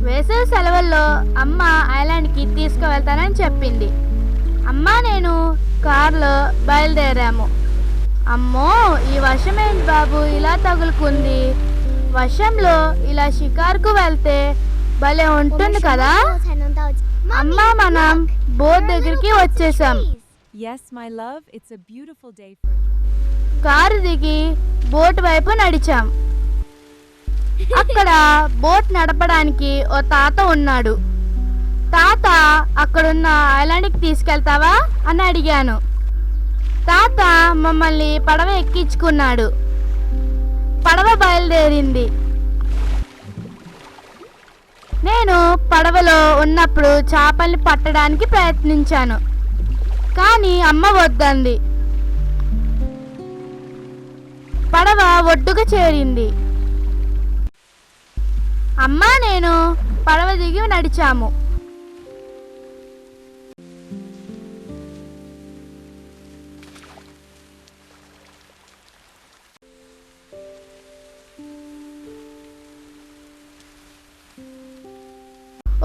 వేసవి సెలవుల్లో అమ్మ ఐలాండ్కి తీసుకువెళ్తానని చెప్పింది. అమ్మ నేను కారులో బయలుదేరాము. అమ్మో, ఈ వర్షం ఏంటి బాబు ఇలా తగులుకుంది. వర్షంలో ఇలా షికారుకు వెళ్తే భలే ఉంటుంది కదా. అమ్మ మనం బోట్ దగ్గరికి వచ్చేసాం. Yes, my love, it's a beautiful day. Car దిగి బోట్ వైపు నడిచాం. అక్కడ బోట్ నడపడానికి ఓ తాత ఉన్నాడు. తాత, అక్కడున్న ఐలాండ్కి తీసుకెళ్తావా అని అడిగాను. తాత మమ్మల్ని పడవ ఎక్కించుకున్నాడు. పడవ బయలుదేరింది. నేను పడవలో ఉన్నప్పుడు చేపల్ని పట్టడానికి ప్రయత్నించాను, కానీ అమ్మ వద్దంది. పడవ ఒడ్డుకు చేరింది. అమ్మ నేను పడవ దిగి నడిచాము.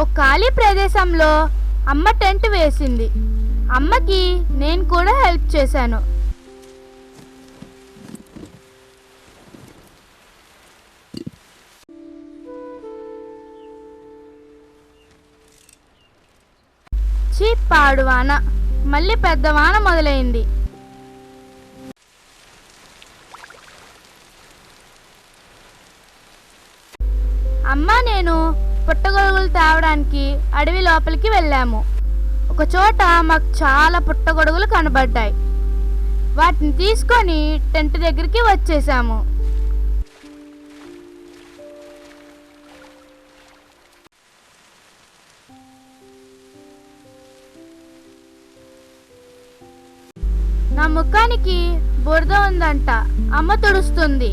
ఒక ఖాళీ ప్రదేశంలో అమ్మ టెంట్ వేసింది. అమ్మకి నేను కూడా హెల్ప్ చేశాను. పాడు వాన, మళ్ళీ పెద్ద వాన మొదలైంది. అమ్మ నేను పుట్టగొడుగులు తేవడానికి అడవి లోపలికి వెళ్ళాము. ఒక చోట మాకు చాలా పుట్టగొడుగులు కనబడ్డాయి. వాటిని తీసుకొని టెంట్ దగ్గరికి వచ్చేసాము. నా ముఖానికి బురద ఉందంట, అమ్మ తుడుస్తుంది.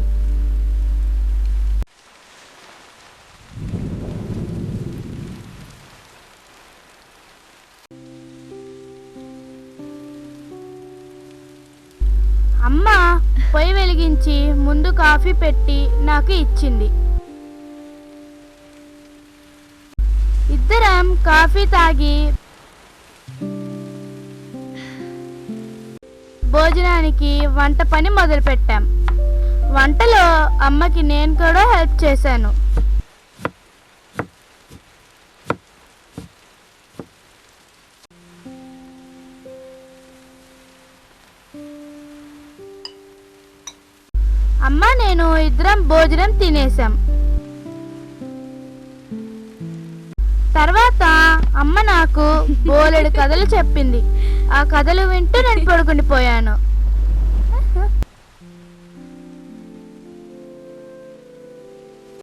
అమ్మ పొయ్యి వెలిగించి ముందు కాఫీ పెట్టి నాకు ఇచ్చింది. ఇద్దరం కాఫీ తాగి భోజనానికి వంట పని మొదలుపెట్టాం. వంటలో అమ్మకి నేను కూడా హెల్ప్ చేశాను. అమ్మ నేను ఇద్దరం భోజనం తినేసాం. తర్వాత అమ్మ నాకు బోలెడు కథలు చెప్పింది. ఆ కథలు వింటూ నేను పడుకుండిపోయాను.